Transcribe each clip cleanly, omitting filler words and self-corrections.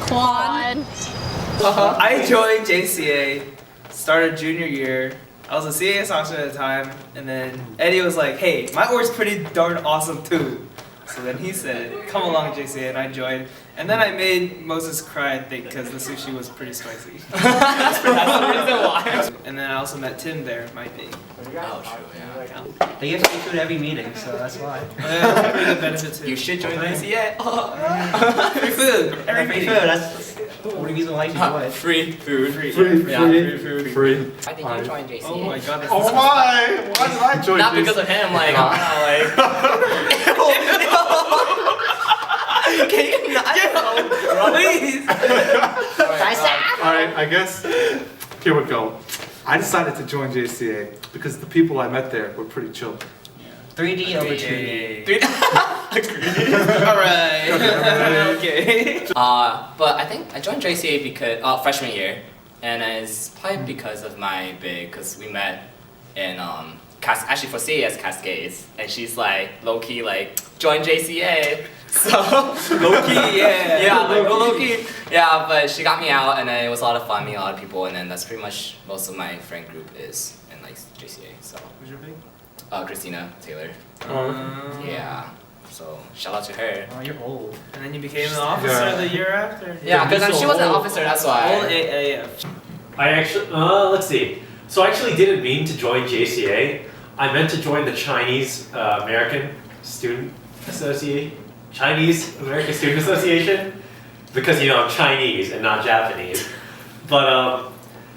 Quan. I joined JCA, started junior year. I was a CA sponsor at the time, and then Eddie was like, hey, my org's pretty darn awesome too. So then he said, come along JCA, and I joined. And then I made Moses cry, I think, because the sushi was pretty spicy. That's the reason why. And then I also met Tim there, might be. Oh, true, yeah. They give free food every meeting, so that's why. That's a pretty good benefit too. You should join JCA. Free food, every Free meeting. food, that's the only reason why you should do it. Free food. Free food. Free. Why did you join JCA? Oh my god, that's Oh, why? Why did I join Not this? because of him, like, I don't know, like. Can you not? please. Alright, I guess, here we go. I decided to join JCA because the people I met there were pretty chill. 3D over 2D. Alright. Okay. But I think I joined JCA because freshman year, and it's probably because of my big, because we met in actually for CAS Cascades, and she's like low key like join JCA. So Low key, yeah. yeah, like low key. Yeah, but she got me out, and then it was a lot of fun, meeting a lot of people, and then that's pretty much most of my friend group is in like JCA. So. Who's your big? Christina Taylor. Oh. Yeah. So shout out to her. Oh, you're old. And then you became an officer the year after? Yeah, because she was an old. officer. That's why. Old AF. I actually, let's see. So I actually didn't mean to join JCA. I meant to join the Chinese American Student Association. Chinese American Student Association, because you know I'm Chinese and not Japanese. But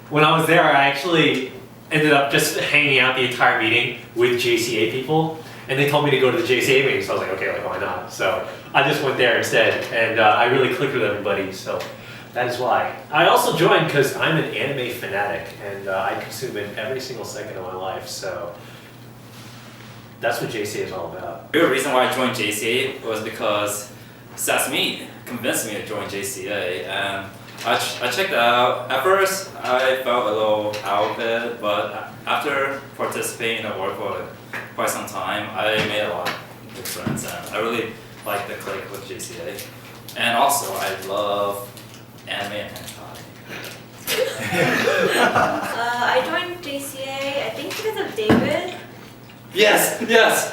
when I was there, I actually ended up just hanging out the entire meeting with JCA people, and they told me to go to the JCA meeting. So I was like, okay, like why not? So I just went there instead, and I really clicked with everybody. So that is why. I also joined because I'm an anime fanatic, and I consume it every single second of my life. So that's what JCA is all about. The real reason why I joined JCA was because Sesame convinced me to join JCA, and I checked it out. At first, I felt a little out of it, but after participating in the work for quite some time, I made a lot of good friends, and I really like the click with JCA. And also, I love anime and hentai. I joined JCA, I think because of David. Yes,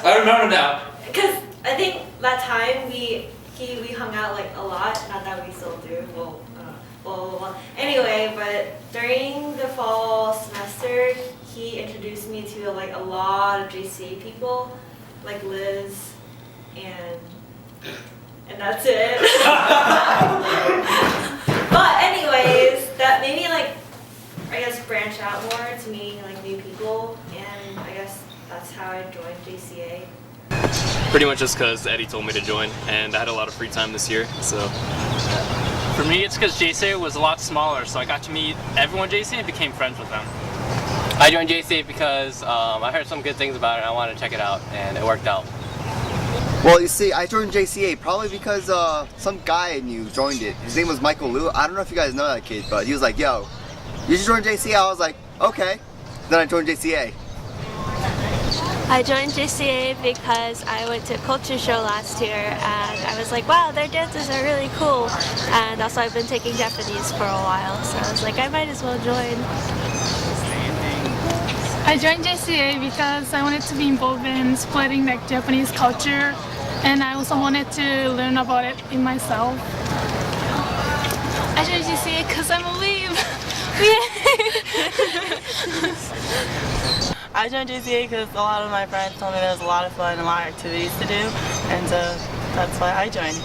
I remember now. Because I think that time we hung out like a lot, not that we still do, well. Anyway, but during the fall semester, he introduced me to like a lot of JCA people, like Liz, and that's it. But anyways, that made me like, I guess, branch out more to meeting like new people, and I guess that's how I joined JCA. Pretty much just because Eddie told me to join, and I had a lot of free time this year, so. For me, it's because JCA was a lot smaller, so I got to meet everyone JCA and became friends with them. I joined JCA because I heard some good things about it and I wanted to check it out, and it worked out. Well, you see, I joined JCA probably because some guy I knew joined it. His name was Michael Liu. I don't know if you guys know that kid, but he was like, yo, you should join JCA. I was like, okay. Then I joined JCA. I joined JCA because I went to a culture show last year and I was like, wow, their dances are really cool. And also I've been taking Japanese for a while, so I was like, I might as well join. I joined JCA because I wanted to be involved in spreading like Japanese culture, and I also wanted to learn about it in myself. I joined JCA because I'm a weeb. I joined JCA because a lot of my friends told me there was a lot of fun and a lot of activities to do, and so that's why I joined.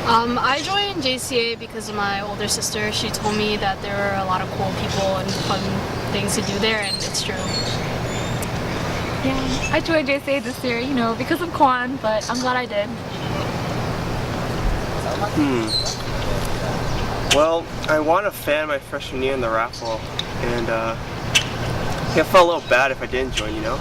I joined JCA because of my older sister. She told me that there were a lot of cool people and fun things to do there, and it's true. Yeah, I joined JCA this year, you know, because of Quan, but I'm glad I did. Well, I won a fan my freshman year in the raffle, and I felt a little bad if I didn't join, you know?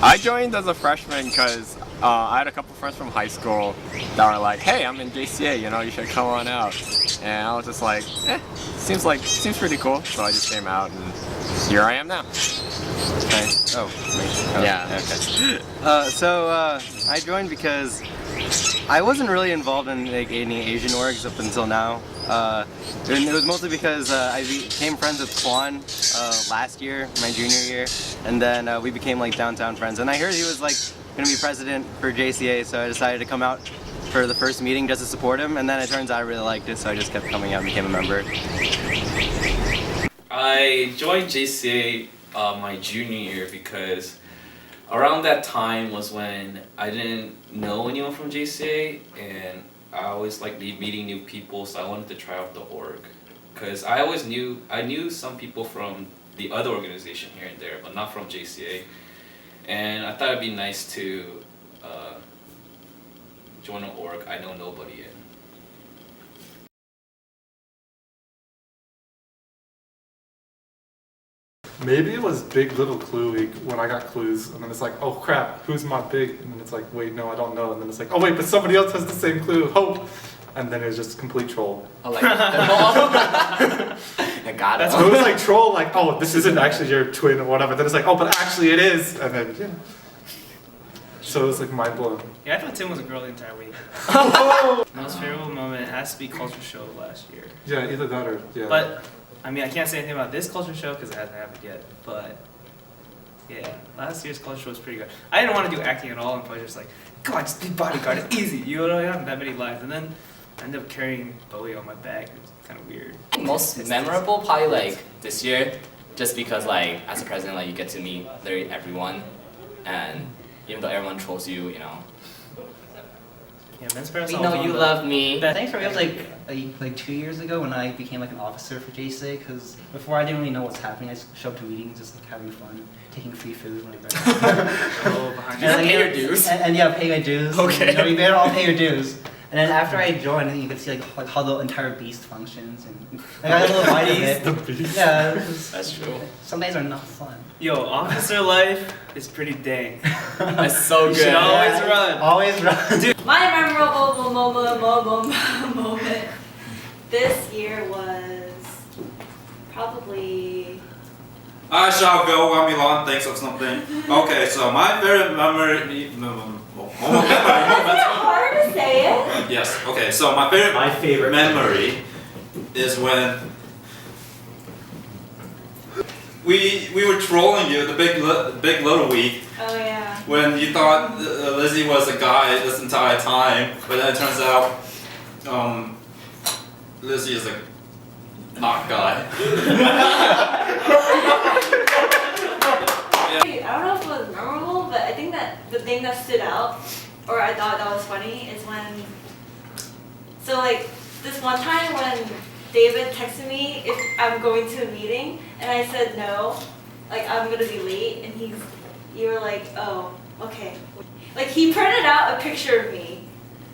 I joined as a freshman because I had a couple friends from high school that were like, hey, I'm in JCA, you know, you should come on out. And I was just like, seems pretty cool. So I just came out and here I am now. Nice. Oh, me. Oh, Yeah. Okay. I joined because I wasn't really involved in like any Asian orgs up until now. And it was mostly because I became friends with Kwan last year, my junior year, and then we became like downtown friends. And I heard he was like going to be president for JCA, so I decided to come out for the first meeting just to support him. And then it turns out I really liked it, so I just kept coming out and became a member. I joined JCA my junior year because around that time was when I didn't know anyone from JCA, and I always liked meeting new people, so I wanted to try out the org. Because I knew some people from the other organization here and there, but not from JCA. And I thought it'd be nice to join an org I know nobody in. Maybe it was Big Little Clue week when I got clues, and then it's like, oh crap, who's my big? And then it's like, wait, no, I don't know. And then it's like, oh wait, but somebody else has the same clue, hope. And then it was just complete troll. Oh, like I got it. So it was like troll, like, oh, this isn't actually your twin or whatever. Then it's like, oh, but actually it is. And then, yeah. So it was like mind blowing. Yeah, I thought Tim was a girl the entire week. Most favorable moment has to be culture show last year. Yeah, either that or, yeah. But, I mean, I can't say anything about this culture show because it hasn't happened yet. But, yeah, last year's culture show was pretty good. I didn't want to do acting at all, and I was just like, come on, just be bodyguard, it's easy. You don't have that many lines. And then I ended up carrying Bowie on my back. It was kind of weird. Most memorable, probably like this year, just because like as a president, like you get to meet literally everyone, and even though everyone trolls you, you know. Yeah, Vince Perez. We know you love me. I think for me it was like 2 years ago when I became like an officer for JCA, because before I didn't really know what's happening. I just showed up to meetings just like having fun, taking free food whenever. Oh, behind you. Pay your dues. And yeah, pay my dues. Okay. You better all pay your dues. And then after I joined, you could see like how the entire beast functions, and I got a little bite of it. The beast. Yeah, That's true. some days are not fun. Yo, officer life is pretty dang. That's so You good. should always run. Always run. Dude. My memorable moment this year was probably. I shall go while Milan thinks of something. Okay, so my favorite memory. Is it hard to say it? Yes. Okay. So my favorite memory is when we were trolling you the big little week. Oh yeah. When you thought Lizzie was a guy this entire time, but then it turns out Lizzie is a not guy. I don't know if it was memorable, but I think that the thing that stood out, or I thought that was funny, is when, so like this one time when David texted me if I'm going to a meeting, and I said no, like I'm gonna be late, and you were like, oh, okay. Like he printed out a picture of me,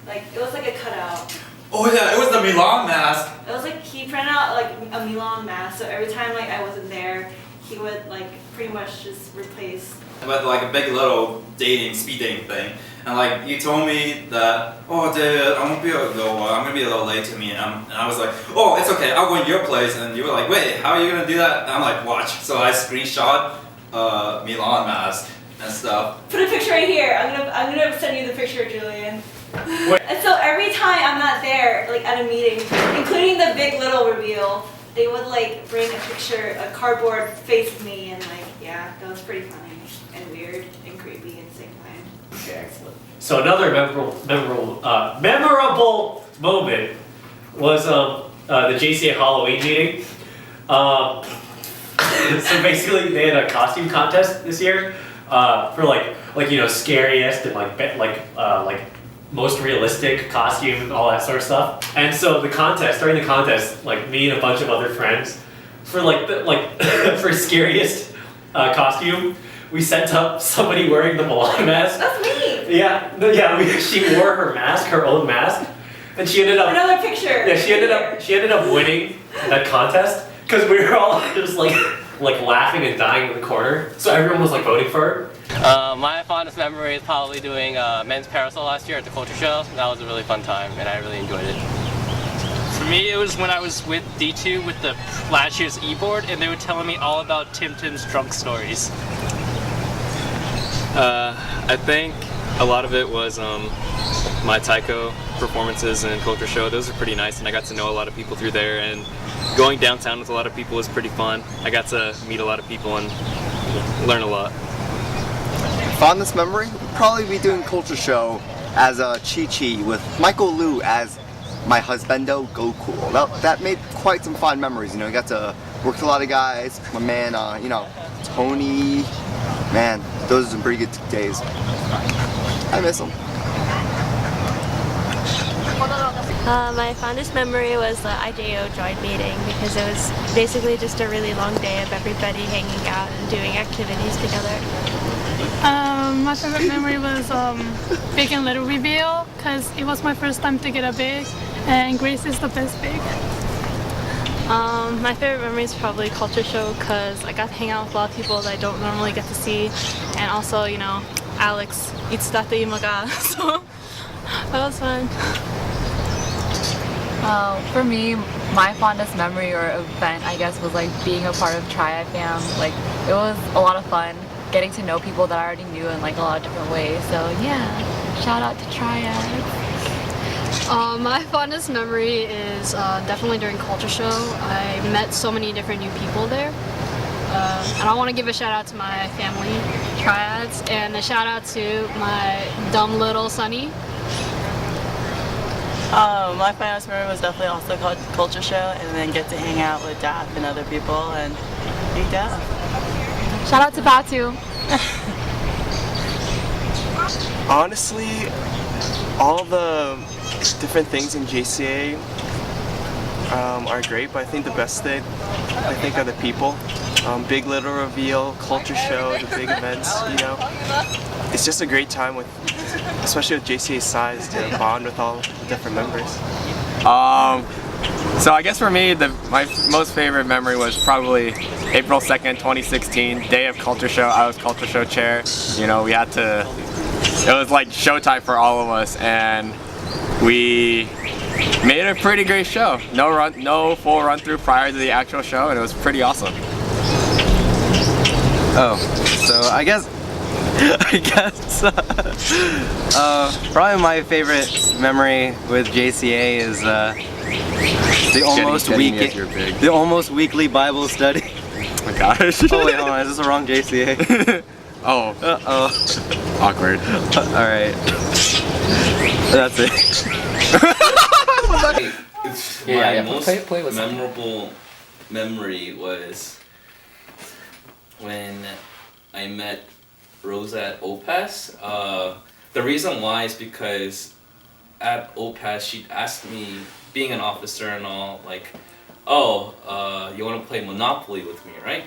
like it was like a cutout. Oh yeah, it was the Milan mask. It was like he printed out like a Milan mask, so every time like I wasn't there, he would like pretty much just replace. But like a big little speed dating thing, and like you told me that, oh David, I'm gonna be a little late to meet him, and I was like, oh it's okay, I'll go in your place, and you were like, wait, how are you gonna do that? And I'm like, watch. So I screenshot Milan mask and stuff. Put a picture right here. I'm gonna send you the picture, Julian. And so every time I'm not there, like at a meeting, including the big little reveal, they would like bring a picture, a cardboard face of me, and like, yeah, that was pretty funny and weird and creepy at the same time. Okay, excellent. So another memorable moment was the JCA Halloween meeting. So basically, they had a costume contest this year for like you know scariest and like most realistic costume and all that sort of stuff. And so during the contest, like me and a bunch of other friends, for for scariest costume, we sent up somebody wearing the Milan mask. That's me. Yeah. She wore her own mask, and she ended up. Another picture. Yeah, she ended up winning that contest because we were all just like laughing and dying in the corner. So everyone was like voting for her. My fondest memory is probably doing men's parasol last year at the culture show. That was a really fun time, and I really enjoyed it. So For me, it was when I was with D2 with the last year's e-board, and they were telling me all about Tim Tim's drunk stories. I think a lot of it was my taiko performances and culture show. Those were pretty nice, and I got to know a lot of people through there. And going downtown with a lot of people was pretty fun. I got to meet a lot of people and learn a lot. Fondest memory would probably be doing culture show as a Chi-Chi with Michael Liu as my husbando Goku. That made quite some fond memories. You know, I got to work with a lot of guys. My man, you know, Tony. Man, those are some pretty good days. I miss them. My fondest memory was the IJO joint meeting because it was basically just a really long day of everybody hanging out and doing activities together. My favorite memory was big and little reveal because it was my first time to get a big, and Grace is the best big. My favorite memory is probably culture show because I got to hang out with a lot of people that I don't normally get to see, and also, you know, Alex Itsudate Imaga, so that was fun. For me, my fondest memory or event, I guess, was like being a part of Triad Fam. Like, it was a lot of fun getting to know people that I already knew in like a lot of different ways. So yeah, shout out to Triad. My fondest memory is definitely during culture show. I met so many different new people there. And I want to give a shout out to my family, Triads, and a shout out to my dumb little Sunny. My fondest memory was definitely also called culture show, and then get to hang out with Daph and other people and be Daph. Shout out to Batu. Honestly, all the different things in JCA are great, but I think the best thing are the people. Big Little Reveal, culture show, the big events, you know. It's just a great time with, especially with JCA's size, to bond with all the different members. So I guess for me, my most favorite memory was probably April 2nd, 2016, day of culture show. I was culture show chair. You know, it was like showtime for all of us, and we made a pretty great show. No full run through prior to the actual show, and it was pretty awesome. Oh, so I guess probably my favorite memory with JCA is the almost weekly Bible study. Oh my gosh. Oh wait, hold on, is this the wrong JCA? Oh. Uh-oh. Awkward. Alright. That's it. My most memorable memory was when I met Rosa at OPAS. The reason why is because at OPAS she asked me, being an officer and all, like, oh, you want to play Monopoly with me, right?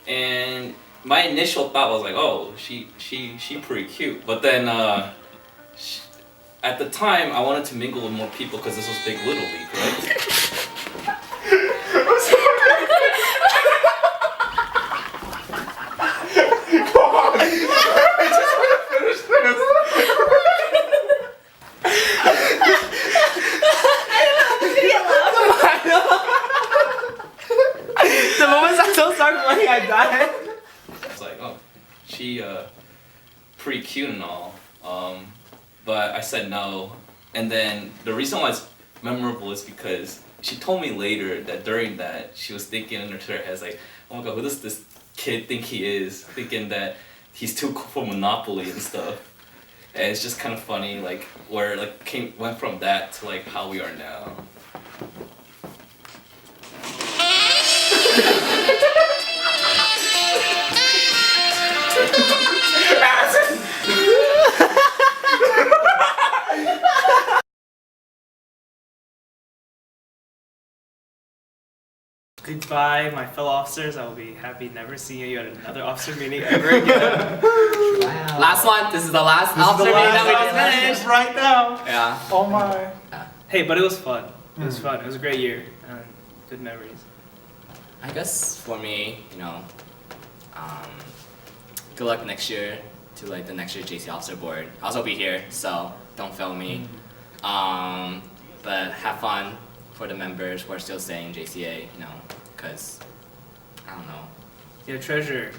And my initial thought was like, oh, she pretty cute. But then at the time, I wanted to mingle with more people because this was Big Little League, right? I'm sorry. Come on. I just want to finish this. The moment I still start playing, I died. It's like, oh, she pretty cute and all, but I said no. And then the reason why it's memorable is because she told me later that during that she was thinking in her head, like, oh my god, who does this kid think he is? Thinking that he's too cool for Monopoly and stuff. And it's just kind of funny, like where like went from that to like how we are now. Goodbye, my fellow officers. I will be happy never seeing you at another officer meeting ever again. Wow. Last one. This is the last officer meeting that we just finished. Right now. Yeah. Oh my. Hey, but it was fun. It was fun. It was a great year. Good memories. I guess for me, you know, good luck next year to like the next year JC officer board. I'll also be here, so don't fail me. But have fun for the members who are still staying JCA, you know, because I don't know. You're a treasure.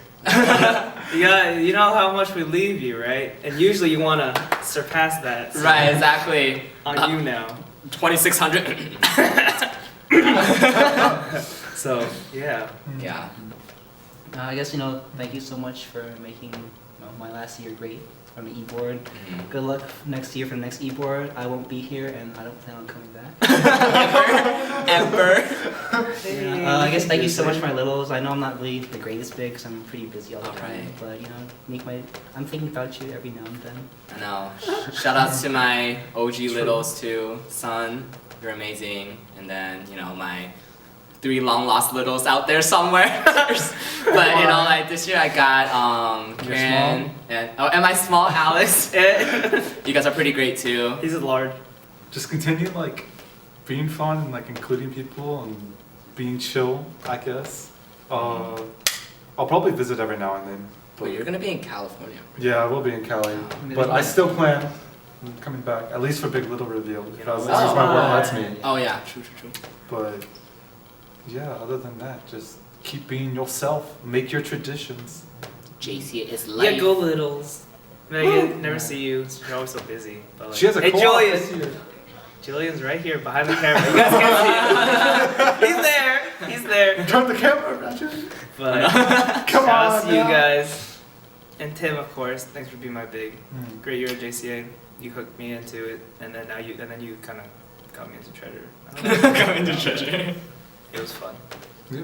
You know how much we leave you, right? And usually you want to surpass that. So Right, exactly. On you now. 2,600. So, yeah. Yeah. I guess, thank you so much for making my last year great from the e-board. Good luck next year for the next e-board. I won't be here and I don't plan on coming back. Ever. I guess thank you so much, my littles. I know I'm not really the greatest big because I'm pretty busy all the time. But, I'm thinking about you every now and then. I know. Shout out to my OG littles too. Son, you're amazing. And then, my 3 long lost littles out there somewhere. But this year I got Karen and my small Alex. You guys are pretty great too. He's a large. Just continue being fun and including people and being chill, I guess. I'll probably visit every now and then. But you're gonna be in California. Yeah, I will be in Cali. But I still plan on coming back, at least for Big Little reveal, because as my work lets me. Oh yeah, true. But yeah, other than that, just keep being yourself. Make your traditions. JCA is life. Yeah, go Littles. Megan, never see you. You're always so busy. But She has a hey, co-op Julian. this year. Julian's right here behind the camera. You guys can't see him. He's there. Turn the camera, Roger. But Come shout out on to you now. guys. And Tim, of course. Thanks for being my big. Great year at JCA. You hooked me into it, and then you kind of got me into Treasure. Got me into Treasure. It was fun. Yeah.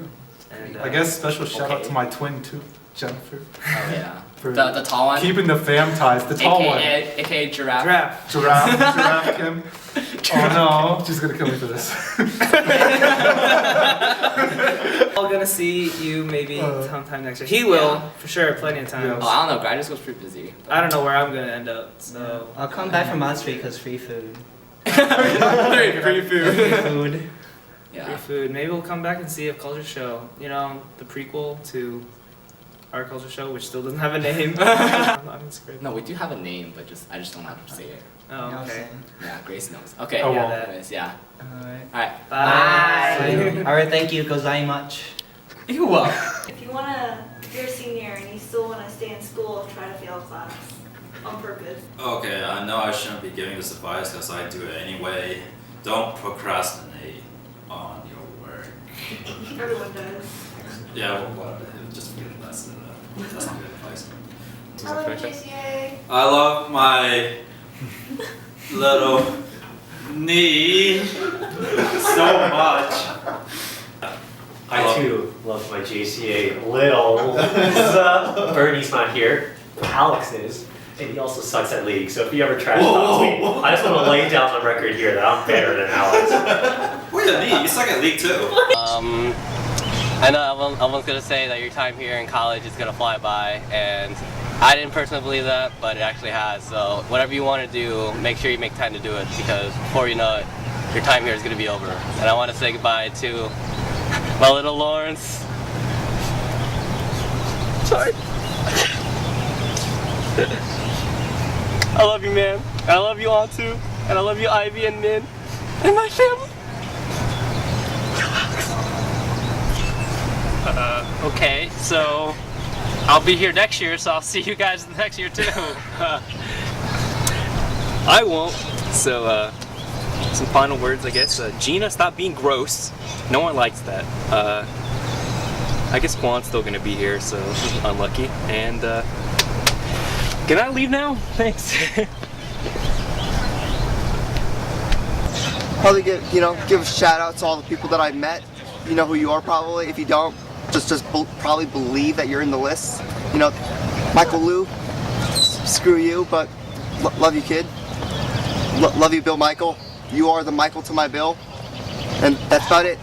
And, I guess special shout out to my twin too, Jennifer. Oh yeah. For The tall one. keeping the fam ties. The tall one. AKA Giraffe. Giraffe Kim. Oh no, she's gonna kill me for this. I'm gonna see you maybe sometime next year. He will, for sure, plenty of times. Yes. Oh, I don't know. Graduate school's pretty busy. I don't know where I'm gonna end up, so. I'll come back from Mount Street because free food. Free food. Yeah. Free food. Maybe we'll come back and see a culture show. The prequel to our culture show, which still doesn't have a name. I'm scared. No, we do have a name, but I just don't know how to say it. Oh, okay. Yeah, Grace knows. Okay. Oh, well. Anyways, yeah. Alright. Alright. Bye. Alright, thank you. Gozaimasu. If you're a senior and you still wanna stay in school, try to fail class on purpose. Okay, I know I shouldn't be giving this advice because I do it anyway. Don't procrastinate on your work. Everyone does. Yeah, well, just that's not good advice. I love JCA. I love my little knee so much. I too love my JCA little. Bernie's not here. Alex is. And he also sucks at League, so if he ever trash talks me, I just want to lay down on record here that I'm better than Alex. Wait a minute, you suck at League too. I know everyone's gonna say that your time here in college is gonna fly by, and I didn't personally believe that, but it actually has. So whatever you want to do, make sure you make time to do it, because before you know it, your time here is gonna be over. And I want to say goodbye to my little Lawrence. Sorry. I love you, man. And I love you all too. And I love you, Ivy and Min, and my family. Okay, so I'll be here next year, so I'll see you guys next year too. I won't. So, some final words, I guess. Gina, stop being gross. No one likes that. I guess Juan's still gonna be here, so unlucky. And, can I leave now? Thanks. Probably give a shout out to all the people that I met. You know who you are probably. If you don't, just probably believe that you're in the list. Michael Liu, screw you, but love you, kid. Love you, Bill Michael. You are the Michael to my Bill. And that's about it.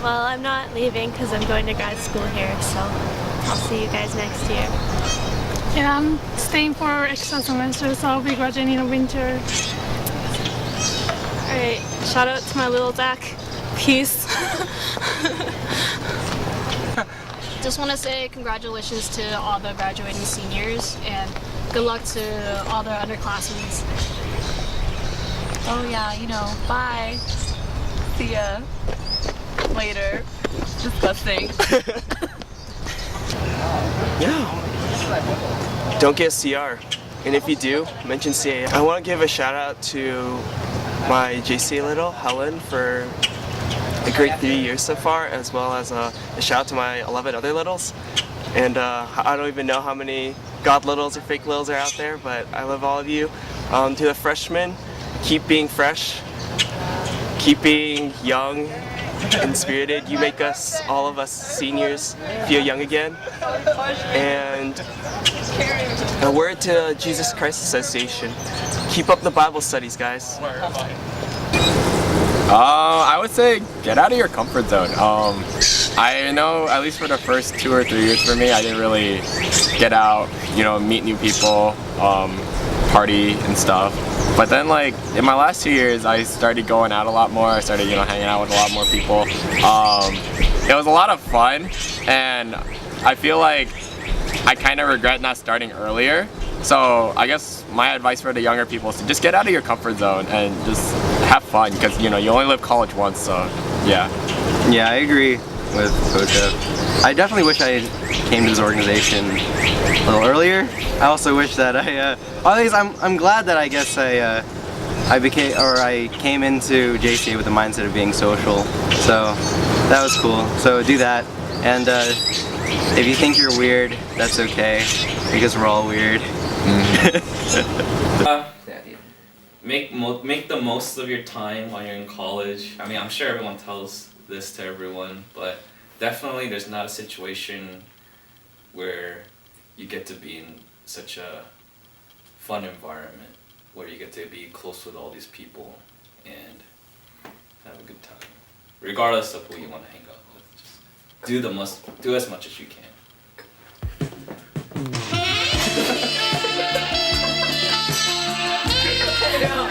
Well, I'm not leaving because I'm going to grad school here, so I'll see you guys next year. Yeah, I'm staying for extra semester, so I'll be graduating in winter. Alright, shout out to my little Zach. Peace. Just want to say congratulations to all the graduating seniors and good luck to all the underclassmen. oh yeah, you know, bye. See ya. Later. Disgusting. Yeah. Don't get CR. And if you do, mention CA. I want to give a shout out to my JCA little, Helen, for a great 3 years so far, as well as a shout out to my 11 other littles. And I don't even know how many God littles or fake littles are out there, but I love all of you. To the freshmen, keep being fresh, keep being young and spirited. You make us, all of us seniors, feel young again. And a word to Jesus Christ Association. Keep up the Bible studies, guys. I would say get out of your comfort zone. I know at least for the first 2 or 3 years for me, I didn't really get out, you know, meet new people, party and stuff. But then like in my last 2 years, I started going out a lot more. I started, you know, hanging out with a lot more people. It was a lot of fun, and I feel like I kind of regret not starting earlier. So I guess my advice for the younger people is to just get out of your comfort zone and just have fun, because you know you only live college once. So yeah. Yeah, I agree with Coach. I definitely wish I came to this organization a little earlier. I also wish that at least I'm glad that I guess I came into JCA with the mindset of being social. So that was cool. So do that. And if you think you're weird, that's okay, because we're all weird. Make the most of your time while you're in college. I mean, I'm sure everyone tells this to everyone, but definitely there's not a situation where you get to be in such a fun environment where you get to be close with all these people and have a good time, regardless of who you want to hang out with. Just do as much as you can. Yeah.